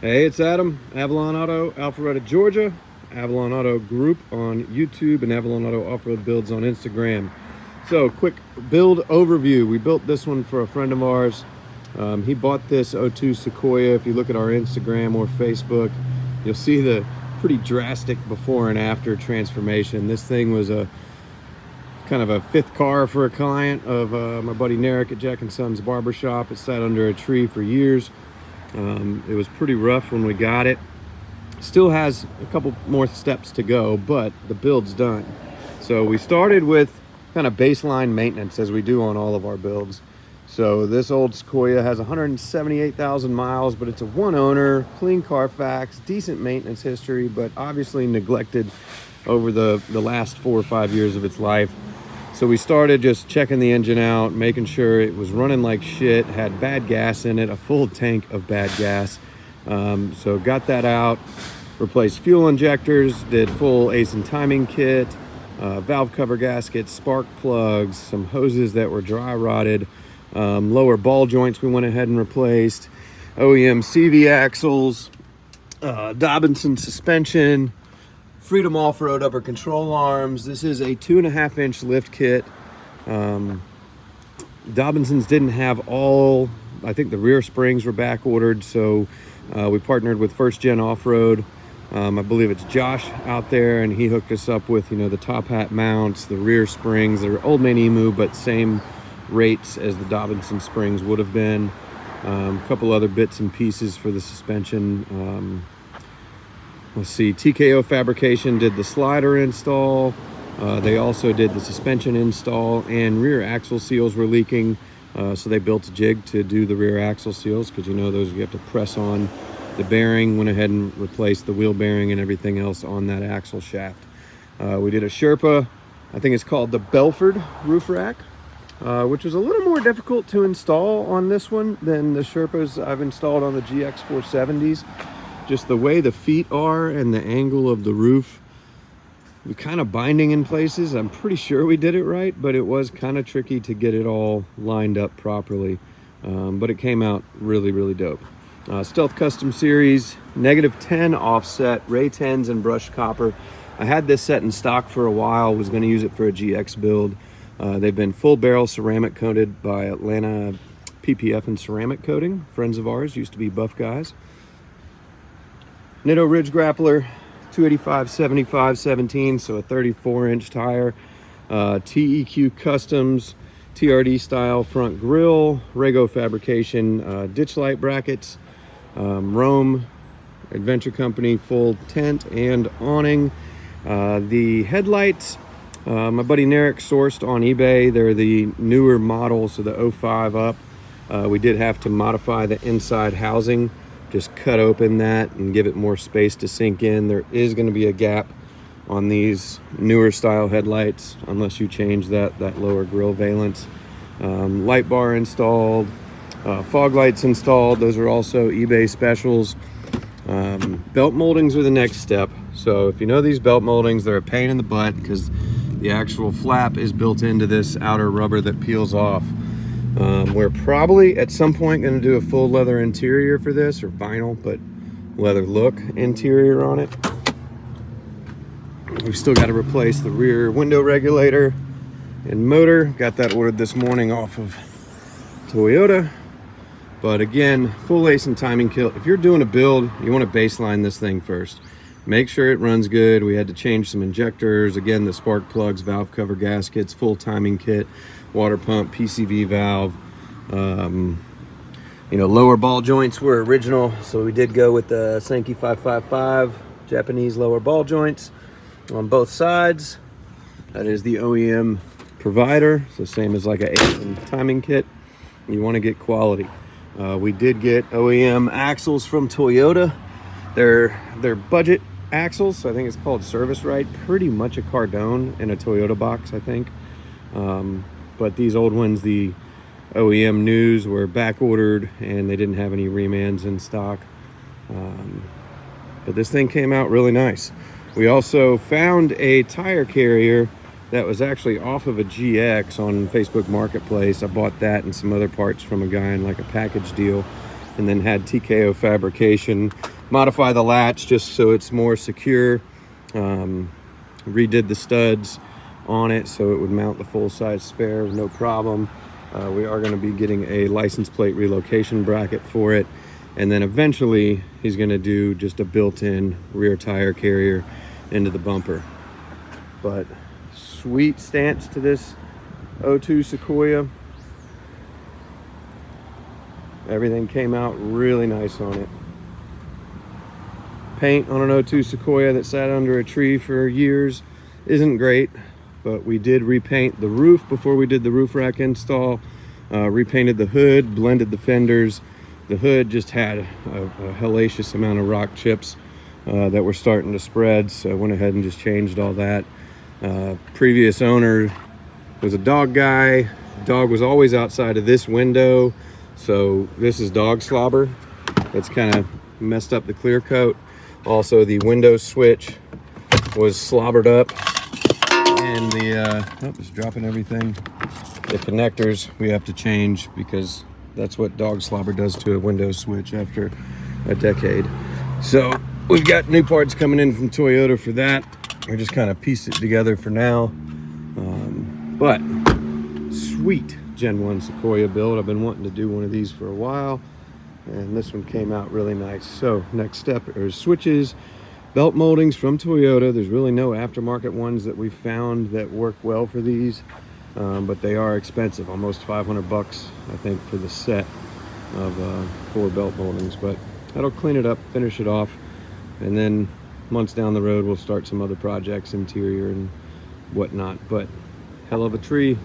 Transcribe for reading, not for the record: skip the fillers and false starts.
Hey, it's Adam, Avalon Auto, Alpharetta, Georgia. Avalon Auto Group on YouTube and Avalon Auto Off-Road Builds on Instagram. So, quick build overview. We built this one for a friend of ours. He bought this '02 Sequoia. If you look at our Instagram or Facebook, you'll see the pretty drastic before and after transformation. This thing was a kind of a fifth car for a client of my buddy Narek at Jack and Sons Barber Shop. It sat under a tree for years. It was pretty rough when we got it. Still has a couple more steps to go, but the build's done. So we started with kind of baseline maintenance as we do on all of our builds. So this old Sequoia has 178,000 miles, but it's a one owner, clean Carfax, decent maintenance history, but obviously neglected over the last 4 or 5 years of its life. So we started just checking the engine out, making sure it was running like shit, had bad gas in it, a full tank of bad gas. So got that out, replaced fuel injectors, did full ace and timing kit, valve cover gaskets, spark plugs, some hoses that were dry rotted, lower ball joints we went ahead and replaced, OEM CV axles, Dobinson suspension, Freedom Off-Road upper control arms. This is a 2.5-inch lift kit. Dobinsons didn't have all, I think the rear springs were back ordered, so we partnered with First Gen Off-Road. I believe it's Josh out there, and he hooked us up with, the top hat mounts, the rear springs. They're Old Man Emu, but same rates as the Dobinson springs would have been. A couple other bits and pieces for the suspension. Let's see, TKO Fabrication did the slider install. They also did the suspension install, and rear axle seals were leaking. So they built a jig to do the rear axle seals, because those you have to press on the bearing. Went ahead and replaced the wheel bearing and everything else on that axle shaft. We did a Sherpa, I think it's called the Belford roof rack, which was a little more difficult to install on this one than the Sherpas I've installed on the GX 470s. Just the way the feet are and the angle of the roof, we kind of binding in places. I'm pretty sure we did it right, but it was kind of tricky to get it all lined up properly. But it came out really, really dope. Stealth Custom Series, -10 offset, Ray 10s and brushed copper. I had this set in stock for a while, was going to use it for a GX build. They've been full barrel ceramic coated by Atlanta PPF and Ceramic Coating. Friends of ours, used to be buff guys. Nitto Ridge Grappler, 285/75/17, so a 34-inch tire. TEQ Customs, TRD style front grille, Rego Fabrication ditch light brackets, Rome Adventure Company full tent and awning. The headlights, my buddy Narek sourced on eBay. They're the newer models, so the 05 up. We did have to modify the inside housing, just cut open that and give it more space to sink in. There is going to be a gap on these newer style headlights unless you change that lower grille valance. Light bar installed, fog lights installed. Those are also eBay specials. Belt moldings are the next step. So if you know these belt moldings, they're a pain in the butt because the actual flap is built into this outer rubber that peels off. We're probably at some point going to do a full leather interior for this, or vinyl, but leather look interior on it. We've still got to replace the rear window regulator and motor. Got that ordered this morning off of Toyota. But again, full ace and timing kit. If you're doing a build, you want to baseline this thing first. Make sure it runs good. We had to change some injectors. Again, the spark plugs, valve cover gaskets, full timing kit, water pump, PCV valve. Lower ball joints were original, so we did go with the Sankey 555 Japanese lower ball joints on both sides. That is the OEM provider, so same as like a ace and timing kit. You want to get quality. We did get OEM axles from Toyota. They're budget axles, so I think it's called Service Right. Pretty much a Cardone in a Toyota box, I think. But these old ones, the OEM news, were back ordered and they didn't have any remans in stock. But this thing came out really nice. We also found a tire carrier that was actually off of a GX on Facebook Marketplace. I bought that and some other parts from a guy in like a package deal, and then had TKO Fabrication modify the latch just so it's more secure. Redid the studs on it so it would mount the full-size spare no problem. We are going to be getting a license plate relocation bracket for it, and then eventually he's going to do just a built-in rear tire carrier into the bumper. But sweet stance to this 02 Sequoia. Everything came out really nice on it. Paint on an 02 Sequoia that sat under a tree for years isn't great, but we did repaint the roof before we did the roof rack install. Repainted the hood, blended the fenders. The hood just had a hellacious amount of rock chips that were starting to spread, so I went ahead and just changed all that. Previous owner was a dog guy. Dog was always outside of this window, so this is dog slobber. That's kind of messed up the clear coat. Also, the window switch was slobbered up, and the just dropping everything. The connectors we have to change because that's what dog slobber does to a window switch after a decade. So we've got new parts coming in from Toyota for that. We're just kind of piecing it together for now. But sweet Gen 1 Sequoia build. I've been wanting to do one of these for a while, and this one came out really nice. So next step are switches, belt moldings from Toyota. There's really no aftermarket ones that we've found that work well for these, but they are expensive, almost 500 bucks I think for the set of 4 belt moldings. But that'll clean it up, finish it off, and then months down the road we'll start some other projects, interior and whatnot. But hell of a tree.